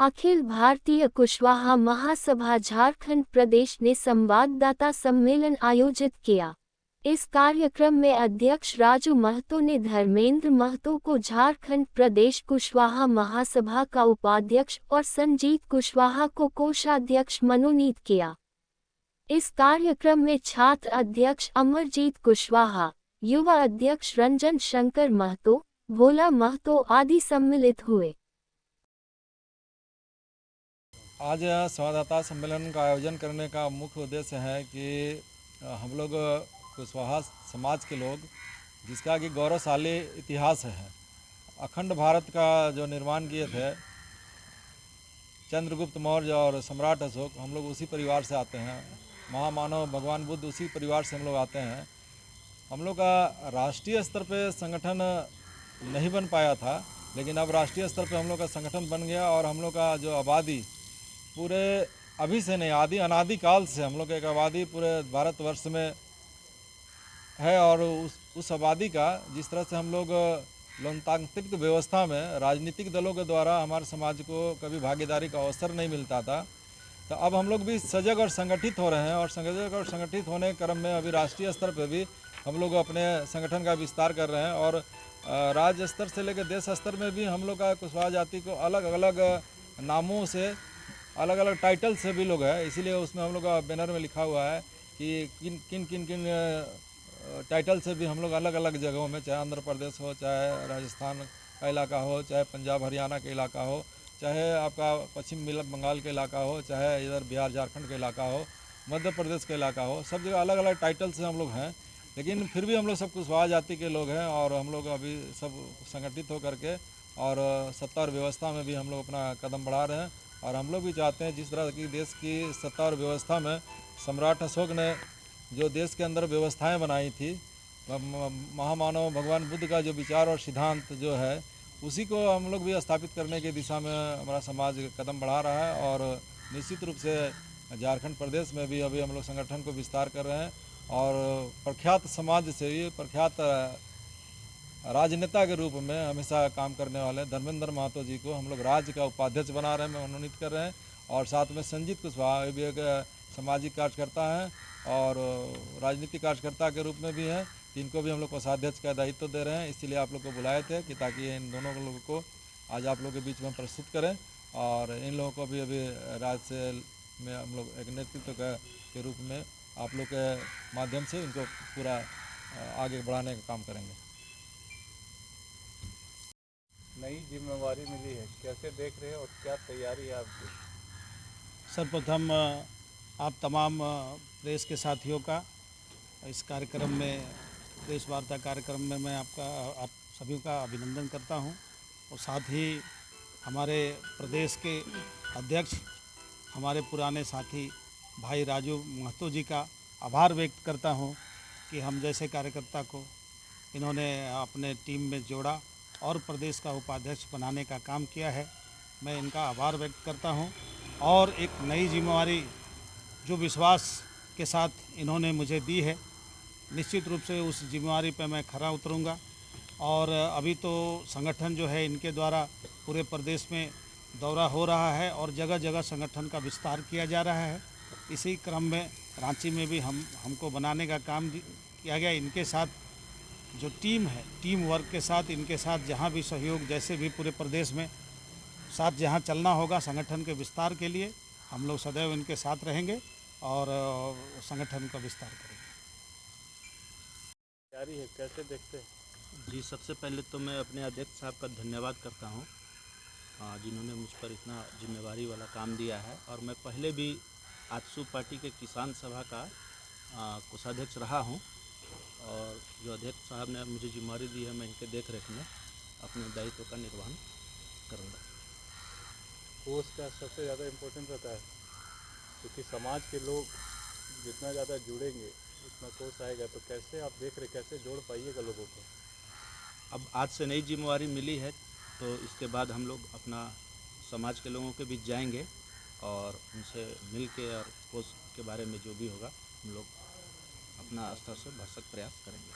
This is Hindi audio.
अखिल भारतीय कुशवाहा महासभा झारखंड प्रदेश ने संवाददाता सम्मेलन आयोजित किया। इस कार्यक्रम में अध्यक्ष राजू महतो ने धर्मेंद्र महतो को झारखंड प्रदेश कुशवाहा महासभा का उपाध्यक्ष और संजीत कुशवाहा को कोषाध्यक्ष मनोनीत किया। इस कार्यक्रम में छात्र अध्यक्ष अमरजीत कुशवाहा, युवा अध्यक्ष रंजन शंकर महतो, भोला महतो आदि सम्मिलित हुए। आज संवाददाता सम्मेलन का आयोजन करने का मुख्य उद्देश्य है कि हम लोग कुशवाहा समाज के लोग, जिसका कि गौरवशाली इतिहास है, अखंड भारत का जो निर्माण किए थे चंद्रगुप्त मौर्य और सम्राट अशोक, हम लोग उसी परिवार से आते हैं। महामानव भगवान बुद्ध उसी परिवार से हम लोग आते हैं। हम लोग का राष्ट्रीय स्तर पे संगठन नहीं बन पाया था, लेकिन अब राष्ट्रीय स्तर पे हम लोग का संगठन बन गया और हम लोग का जो आबादी पूरे अभी से नहीं, आदि अनादिकाल से हम लोग का एक आबादी पूरे भारतवर्ष में है। और उस आबादी का जिस तरह से हम लोग लोकतांत्रिक व्यवस्था में राजनीतिक दलों के द्वारा हमारे समाज को कभी भागीदारी का अवसर नहीं मिलता था, तो अब हम लोग भी सजग और संगठित हो रहे हैं। और सजग और संगठित होने के क्रम में अभी राष्ट्रीय स्तर पर भी हम लोग अपने संगठन का विस्तार कर रहे हैं। और राज्य स्तर से लेकर देश स्तर में भी हम लोग का कुशवाहा जाति को अलग अलग नामों से, अलग अलग टाइटल से भी लोग हैं। इसीलिए उसमें हम लोग का बैनर में लिखा हुआ है कि किन किन टाइटल से भी हम लोग अलग अलग जगहों में, चाहे आंध्र प्रदेश हो, चाहे राजस्थान का इलाका हो, चाहे पंजाब हरियाणा का इलाका हो, चाहे आपका पश्चिम बंगाल का इलाका हो, चाहे इधर बिहार झारखंड का इलाका हो, मध्य प्रदेश का इलाका हो, सब जगह अलग अलग टाइटल से हम लोग हैं। लेकिन फिर भी हम लोग सब कुशवाहा जाति के लोग हैं और हम लोग अभी सब संगठित होकर के और सत्ता और व्यवस्था में भी हम लोग अपना कदम बढ़ा रहे हैं। और हम लोग भी चाहते हैं जिस तरह की देश की सत्ता और व्यवस्था में सम्राट अशोक ने जो देश के अंदर व्यवस्थाएं बनाई थी, महामानव भगवान बुद्ध का जो विचार और सिद्धांत जो है, उसी को हम लोग भी स्थापित करने की दिशा में हमारा समाज कदम बढ़ा रहा है। और निश्चित रूप से झारखंड प्रदेश में भी अभी हम लोग संगठन को विस्तार कर रहे हैं। और प्रख्यात समाज से ये प्रख्यात राजनेता के रूप में हमेशा काम करने वाले धर्मेंद्र महतो जी को हम लोग राज्य का उपाध्यक्ष बना रहे हैं, मनोनीत कर रहे हैं। और साथ में संजीत कुशवाहा भी एक सामाजिक कार्यकर्ता हैं और राजनीतिक कार्यकर्ता के रूप में भी हैं, इनको भी हम लोग कोषाध्यक्ष का दायित्व दे रहे हैं। इसीलिए आप लोग को बुलाए थे कि ताकि इन दोनों लोगों को आज आप लोग के बीच में प्रस्तुत करें। और इन लोगों को भी अभी राज्य में हम लोग एक नेतृत्व के रूप में आप लोग के माध्यम से इनको पूरा आगे बढ़ाने का काम करेंगे। नई जिम्मेवारी मिली है, कैसे देख रहे हैं और क्या तैयारी है आपकी? सर्वप्रथम आप तमाम प्रेस के साथियों का इस कार्यक्रम में, प्रेस वार्ता कार्यक्रम में मैं आप सभी का अभिनंदन करता हूं। और साथ ही हमारे प्रदेश के अध्यक्ष, हमारे पुराने साथी भाई राजू महतो जी का आभार व्यक्त करता हूं कि हम जैसे कार्यकर्ता को इन्होंने अपने टीम में जोड़ा और प्रदेश का उपाध्यक्ष बनाने का काम किया है। मैं इनका आभार व्यक्त करता हूं। और एक नई जिम्मेवारी जो विश्वास के साथ इन्होंने मुझे दी है, निश्चित रूप से उस जिम्मेवारी पर मैं खरा उतरूंगा। और अभी तो संगठन जो है इनके द्वारा पूरे प्रदेश में दौरा हो रहा है और जगह जगह संगठन का विस्तार किया जा रहा है। इसी क्रम में रांची में भी हमको बनाने का काम किया गया। इनके साथ जो टीम है, टीम वर्क के साथ, इनके साथ जहां भी सहयोग, जैसे भी पूरे प्रदेश में साथ जहां चलना होगा संगठन के विस्तार के लिए, हम लोग सदैव इनके साथ रहेंगे और संगठन का विस्तार करेंगे। तैयारी है, कैसे देखते हैं? जी, सबसे पहले तो मैं अपने अध्यक्ष साहब का धन्यवाद करता हूं, जिन्होंने मुझ पर इतना जिम्मेवारी वाला काम दिया है। और मैं पहले भी आजसू पार्टी के किसान सभा का कोषाध्यक्ष रहा हूं। और जो अध्यक्ष साहब ने मुझे जिम्मेवारी दी है, मैं इनके देख रेख में अपने दायित्व का निर्वहन करूँगा। कोष का सबसे ज़्यादा इम्पोर्टेंट रहता है, क्योंकि समाज के लोग जितना ज़्यादा जुड़ेंगे उतना कोष आएगा। तो कैसे आप देख रहे, कैसे जोड़ पाइएगा लोगों को? अब आज से नई जिम्मेवारी मिली है, तो इसके बाद हम लोग अपना समाज के लोगों के बीच जाएंगे और उनसे मिल के और कोष के बारे में जो भी होगा हम लोग अपना स्तर से भरसक प्रयास करेंगे।